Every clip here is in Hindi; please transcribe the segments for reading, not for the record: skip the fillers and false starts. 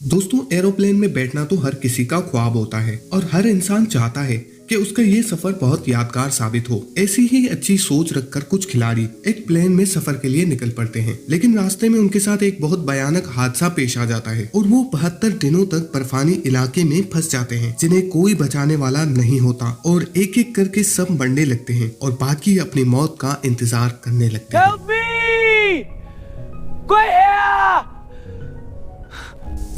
दोस्तों, एरोप्लेन में बैठना तो हर किसी का ख्वाब होता है और हर इंसान चाहता है कि उसका ये सफर बहुत यादगार साबित हो। ऐसी ही अच्छी सोच रखकर कुछ खिलाड़ी एक प्लेन में सफर के लिए निकल पड़ते हैं, लेकिन रास्ते में उनके साथ एक बहुत भयानक हादसा पेश आ जाता है और वो 72 दिनों तक बर्फानी इलाके में फंस जाते हैं, जिन्हें कोई बचाने वाला नहीं होता और एक एक करके सब मरने लगते हैं और बाकी अपनी मौत का इंतजार करने लगते हैं। Help me! कोई है?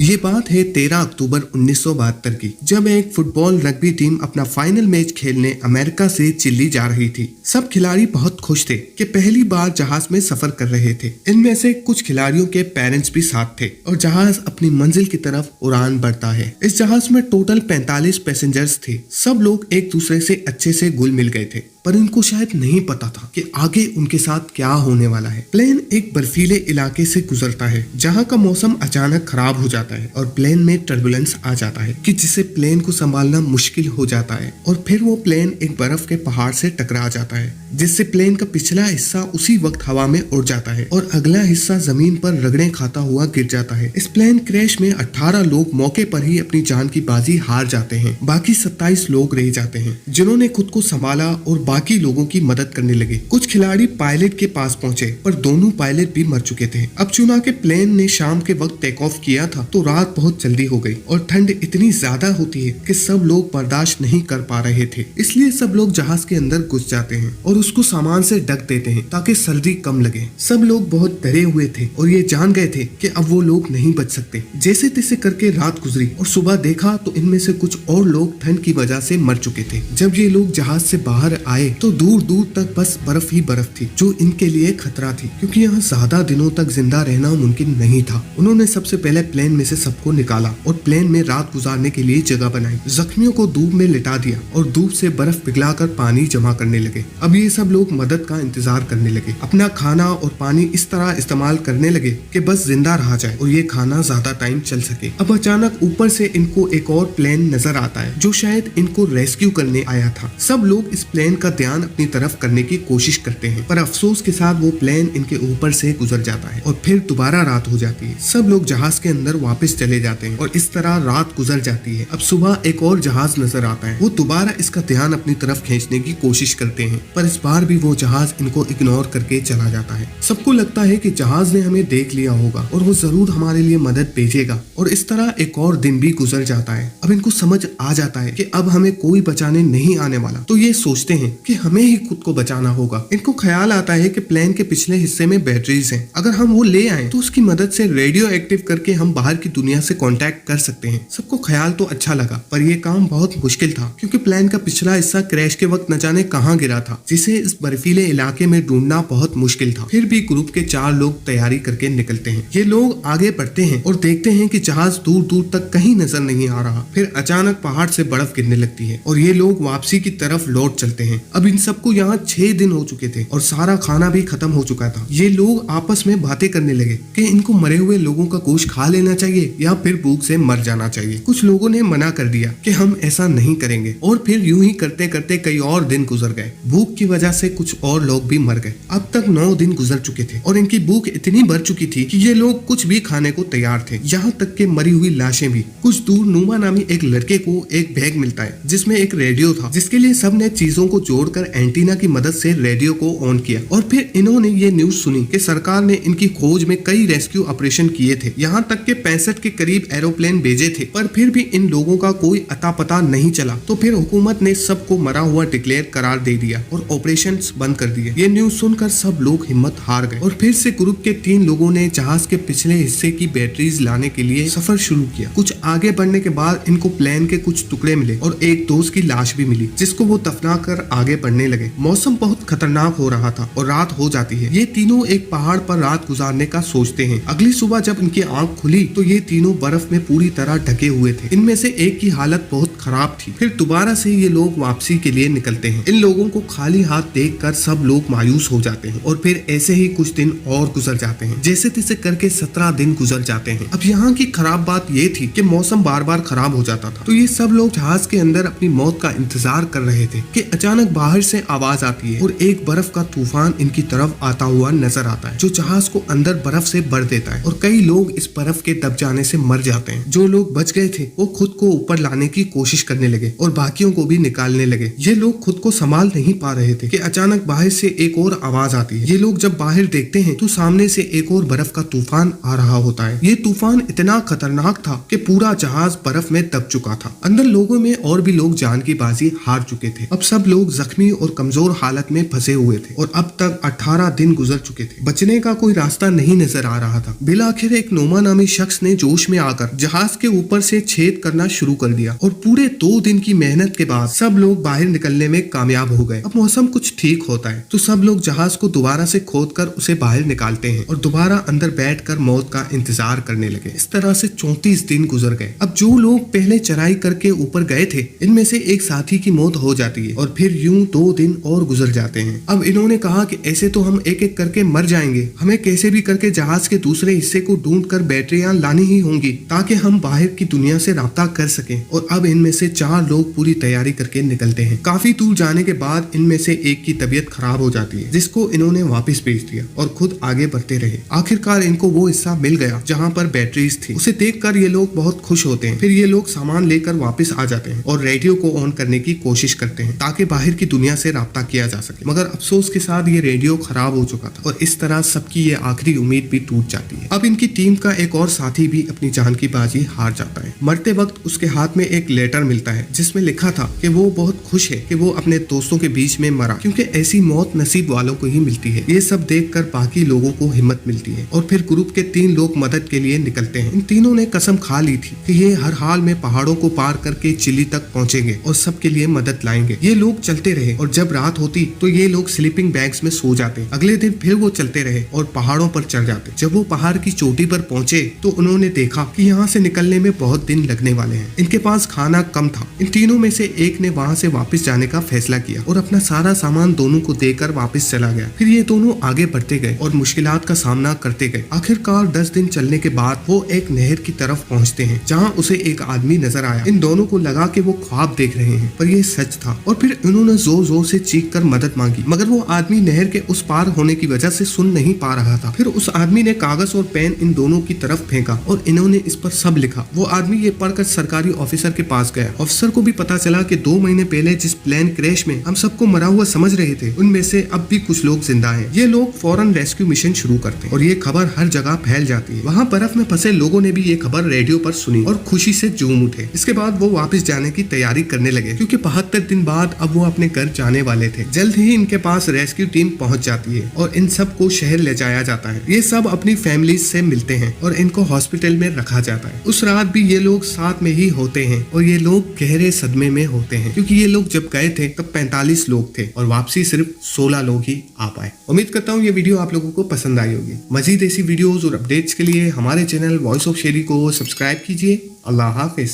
ये बात है 13 अक्टूबर 1972 की, जब एक फुटबॉल रग्बी टीम अपना फाइनल मैच खेलने अमेरिका से चिली जा रही थी। सब खिलाड़ी बहुत खुश थे कि पहली बार जहाज में सफर कर रहे थे। इनमें से कुछ खिलाड़ियों के पेरेंट्स भी साथ थे और जहाज अपनी मंजिल की तरफ उड़ान भरता है। इस जहाज में टोटल 45 पैसेंजर्स थे। सब लोग एक दूसरे से अच्छे से घुल मिल गए थे, पर इनको शायद नहीं पता था कि आगे उनके साथ क्या होने वाला है। प्लेन एक बर्फीले इलाके से गुजरता है, जहां का मौसम अचानक खराब हो जाता है और प्लेन में टर्बुलेंस आ जाता है कि जिससे प्लेन को संभालना मुश्किल हो जाता है और फिर वो प्लेन एक बर्फ के पहाड़ से टकरा जाता है, जिससे प्लेन का पिछला हिस्सा उसी वक्त हवा में उड़ जाता है और अगला हिस्सा जमीन पर रगड़े खाता हुआ गिर जाता है। इस प्लेन क्रैश में 18 लोग मौके पर ही अपनी जान की बाजी हार जाते हैं। बाकी 27 लोग रह जाते हैं, जिन्होंने खुद को संभाला और बाकी लोगों की मदद करने लगे। कुछ खिलाड़ी पायलट के पास पहुंचे, पर दोनों पायलट भी मर चुके थे। अब चुना के प्लेन ने शाम के वक्त टेक ऑफ किया था तो रात बहुत जल्दी हो गई और ठंड इतनी ज्यादा होती है कि सब लोग बर्दाश्त नहीं कर पा रहे थे। इसलिए सब लोग जहाज के अंदर घुस जाते हैं और उसको सामान से ढक देते हैं ताकि सर्दी कम लगे। सब लोग बहुत डरे हुए थे और ये जान गए थे कि अब वो लोग नहीं बच सकते। जैसे तैसे करके रात गुजरी और सुबह देखा तो इनमें से कुछ और लोग ठंड की वजह से मर चुके थे। जब ये लोग जहाज से बाहर आए तो दूर दूर तक बस बर्फ ही बर्फ थी, जो इनके लिए खतरा थी, क्योंकि यहाँ ज्यादा दिनों तक जिंदा रहना मुमकिन नहीं था। उन्होंने सबसे पहले प्लेन में से सबको निकाला और प्लेन में रात गुजारने के लिए जगह बनाई। जख्मियों को धूप में लिटा दिया और धूप से बर्फ पिघलाकर पानी जमा करने लगे। अब ये सब लोग मदद का इंतजार करने लगे। अपना खाना और पानी इस तरह इस्तेमाल करने लगे कि बस जिंदा रहा जाए और ये खाना ज्यादा टाइम चल सके। अब अचानक ऊपर से इनको एक और प्लेन नजर आता है, जो शायद इनको रेस्क्यू करने आया था। सब लोग इस प्लेन का ध्यान अपनी तरफ करने की कोशिश करते हैं, पर अफसोस के साथ वो प्लेन इनके ऊपर से गुजर जाता है और फिर दोबारा रात हो जाती है। सब लोग जहाज के अंदर वापस चले जाते हैं और इस तरह रात गुजर जाती है। अब सुबह एक और जहाज नजर आता है। वो दोबारा इसका ध्यान अपनी तरफ खींचने की कोशिश करते हैं, पर इस बार भी वो जहाज इनको इग्नोर करके चला जाता है। सबको लगता है कि जहाज ने हमें देख लिया होगा और वो जरूर हमारे लिए मदद भेजेगा, और इस तरह एक और दिन भी गुजर जाता है। अब इनको समझ आ जाता है कि अब हमें कोई बचाने नहीं आने वाला, तो ये सोचते हैं कि हमें ही खुद को बचाना होगा। इनको ख्याल आता है कि प्लेन के पिछले हिस्से में बैटरीज हैं। अगर हम वो ले आए तो उसकी मदद से रेडियो एक्टिव करके हम बाहर की दुनिया से कांटेक्ट कर सकते हैं। सबको ख्याल तो अच्छा लगा, पर ये काम बहुत मुश्किल था, क्योंकि प्लेन का पिछला हिस्सा क्रैश के वक्त न जाने कहाँ गिरा था, जिसे इस बर्फीले इलाके में ढूंढना बहुत मुश्किल था। फिर भी ग्रुप के 4 लोग तैयारी करके निकलते हैं। ये लोग आगे बढ़ते हैं और देखते हैं कि जहाज दूर दूर तक कहीं नजर नहीं आ रहा। फिर अचानक पहाड़ से बर्फ गिरने लगती है और ये लोग वापसी की तरफ लौट चलते हैं। अब इन सबको यहाँ 6 दिन हो चुके थे और सारा खाना भी खत्म हो चुका था। ये लोग आपस में बातें करने लगे कि इनको मरे हुए लोगों का गोश्त खा लेना चाहिए या फिर भूख से मर जाना चाहिए। कुछ लोगों ने मना कर दिया कि हम ऐसा नहीं करेंगे, और फिर यूं ही करते करते कई और दिन गुजर गए। भूख की वजह से कुछ और लोग भी मर गए। अब तक 9 दिन गुजर चुके थे और इनकी भूख इतनी बढ़ चुकी थी कि ये लोग कुछ भी खाने को तैयार थे, यहाँ तक के मरी हुई लाशें भी। कुछ दूर नुमा नामी एक लड़के को एक बैग मिलता है जिसमें एक रेडियो था, जिसके लिए सबने चीजों को जोड़कर एंटीना की मदद से रेडियो को ऑन किया। और फिर इन्होंने ये न्यूज सुनी कि सरकार ने इनकी खोज में कई रेस्क्यू ऑपरेशन किए थे, यहाँ तक के 65 के करीब एरोप्लेन भेजे थे, पर फिर भी इन लोगों का कोई अता पता नहीं चला। तो फिर हुकूमत ने सबको मरा हुआ डिक्लेयर करार दे दिया और ऑपरेशंस बंद कर दिए। ये न्यूज सुनकर सब लोग हिम्मत हार गए और फिर से ग्रुप के 3 लोगों ने जहाज के पिछले हिस्से की बैटरीज लाने के लिए सफर शुरू किया। कुछ आगे बढ़ने के बाद इनको प्लेन के कुछ टुकड़े मिले और एक दोस्त की लाश भी मिली, जिसको वो दफना कर आगे बढ़ने लगे। मौसम बहुत खतरनाक हो रहा था और रात हो जाती है। ये तीनों एक पहाड़ पर रात गुजारने का सोचते हैं। अगली सुबह जब इनकी आंख खुली तो ये तीनों बर्फ में पूरी तरह ढके हुए थे। इनमें से एक की हालत बहुत खराब थी। फिर दोबारा से ये लोग वापसी के लिए निकलते हैं। इन लोगों को खाली हाथ देखकर सब लोग मायूस हो जाते हैं और फिर ऐसे ही कुछ दिन और गुजर जाते हैं। जैसे तैसे करके 17 दिन गुजर जाते हैं। अब यहाँ की खराब बात ये थी कि मौसम बार बार खराब हो जाता था, तो ये सब लोग जहाज के अंदर अपनी मौत का इंतजार कर रहे थे कि अचानक बाहर से आवाज आती है और एक बर्फ का तूफान इनकी तरफ आता हुआ नजर आता है, जो जहाज को अंदर बर्फ से भर देता है और कई लोग इस बर्फ के दब जाने से मर जाते हैं। जो लोग बच गए थे वो खुद को ऊपर लाने की कोशिश करने लगे और बाकियों को भी निकालने लगे। ये लोग खुद को संभाल नहीं पा रहे थे कि अचानक बाहर से एक और आवाज आती है। ये लोग जब बाहर देखते हैं तो सामने से एक और बर्फ का तूफान आ रहा होता है। ये तूफान इतना खतरनाक था कि पूरा जहाज बर्फ में दब चुका था। अंदर लोगों में और भी लोग जान की बाजी हार चुके थे। अब सब लोग जख्मी और कमजोर हालत में फंसे हुए थे और अब तक 18 दिन गुजर चुके थे। बचने का कोई रास्ता नहीं नजर आ रहा था। बिलाखिर एक नोमा नामी शख्स ने जोश में आकर जहाज के ऊपर से छेद करना शुरू कर दिया और पूरे 2 दिन की मेहनत के बाद सब लोग बाहर निकलने में कामयाब हो गए। अब मौसम कुछ ठीक होता है तो सब लोग जहाज को दोबारा से खोदकर उसे बाहर निकालते हैं और दोबारा अंदर बैठकर मौत का इंतजार करने लगे। इस तरह से 34 दिन गुजर गए। अब जो लोग पहले चढ़ाई करके ऊपर गए थे इनमें से एक साथी की मौत हो जाती है और फिर यूं 2 दिन और गुजर जाते हैं। अब इन्होंने कहा कि ऐसे तो हम एक एक करके मर जाएंगे, हमें कैसे भी करके जहाज के दूसरे हिस्से को ढूंढकर बैटरियां लानी ही होंगी ताकि हम बाहर की दुनिया से राब्ता कर सकें। और अब इनमें से 4 लोग पूरी तैयारी करके निकलते हैं। काफी दूर जाने के बाद इनमें से एक की तबीयत खराब हो जाती है, जिसको इन्होंने वापस भेज दिया और खुद आगे बढ़ते रहे। आखिरकार इनको वो हिस्सा मिल गया जहाँ पर बैटरीज थी। उसे देखकर ये लोग बहुत खुश होते हैं। फिर ये लोग सामान लेकर वापस आ जाते हैं और रेडियो को ऑन करने की कोशिश करते हैं ताकि बाहर की दुनिया से राब्ता किया जा सके। मगर अफसोस के साथ ये रेडियो खराब हो चुका था और इस तरह सबकी ये आखिरी उम्मीद भी टूट जाती है। अब इनकी टीम का एक और साथी भी अपनी जान की बाजी हार जाता है। मरते वक्त उसके हाथ में एक लेटर मिलता है जिसमें लिखा था कि वो बहुत खुश है कि वो अपने दोस्तों के बीच में मरा, क्योंकि ऐसी मौत नसीब वालों को ही मिलती है। ये सब देखकर बाकी लोगों को हिम्मत मिलती है और फिर ग्रुप के 3 लोग मदद के लिए निकलते हैं। इन तीनों ने कसम खा ली थी कि ये हर हाल में पहाड़ों को पार करके चिली तक पहुंचेंगे और सबके लिए मदद लाएंगे। ये लोग चलते रहे और जब रात होती तो ये लोग स्लीपिंग बैग्स में सो जाते। अगले दिन फिर वो चलते रहे और पहाड़ों पर चढ़ जाते। जब वो पहाड़ की चोटी पर पहुंचे तो उन्होंने देखा कि यहाँ से निकलने में बहुत दिन लगने वाले हैं। इनके पास खाना कम था। इन तीनों में से एक ने वहाँ से वापस जाने का फैसला किया और अपना सारा सामान दोनों को देकर वापस चला गया। फिर ये दोनों आगे बढ़ते गए और मुश्किलात का सामना करते गए। आखिरकार 10 दिन चलने के बाद वो एक नहर की तरफ पहुँचते हैं जहाँ उसे एक आदमी नजर आया। इन दोनों को लगा कि वो ख्वाब देख रहे हैं, पर ये सच था। और फिर इन्होंने जोर जोर से चीख कर मदद मांगी, मगर वो आदमी नहर के उस पार होने की वजह से सुन नहीं पा रहा था। फिर उस आदमी ने कागज और पेन इन दोनों की तरफ फेंका और इन्होंने इस पर सब लिखा। वो आदमी ये पढ़कर सरकारी ऑफिसर के पास गया। ऑफिसर को भी पता चला कि 2 महीने पहले जिस प्लेन क्रैश में हम सबको मरा हुआ समझ रहे थे उनमें से अब भी कुछ लोग जिंदा हैं। ये लोग फौरन रेस्क्यू मिशन शुरू करते हैं और ये खबर हर जगह फैल जाती है। वहाँ बर्फ में फंसे लोगों ने भी ये खबर रेडियो पर सुनी और खुशी से झूम उठे। इसके बाद वो वापस जाने की तैयारी करने लगे, क्योंकि 72 दिन बाद अब वो अपने घर जाने वाले थे। जल्द ही इनके पास रेस्क्यू टीम पहुंच जाती है और इन सब को शहर ले जाया जाता है। ये सब अपनी फैमिली से मिलते हैं और इनको हॉस्पिटल में रखा जाता है। उस रात भी ये लोग साथ में ही होते हैं और ये लोग गहरे सदमे में होते हैं, क्योंकि ये लोग जब गए थे तब 45 लोग थे और वापसी सिर्फ 16 लोग ही आ पाए। उम्मीद करता हूँ ये वीडियो आप लोगों को पसंद आई होगी। मजीद ऐसी वीडियोस और अपडेट्स के लिए हमारे चैनल वॉइस ऑफ शेरी को सब्सक्राइब कीजिए। अल्लाह हाफिज।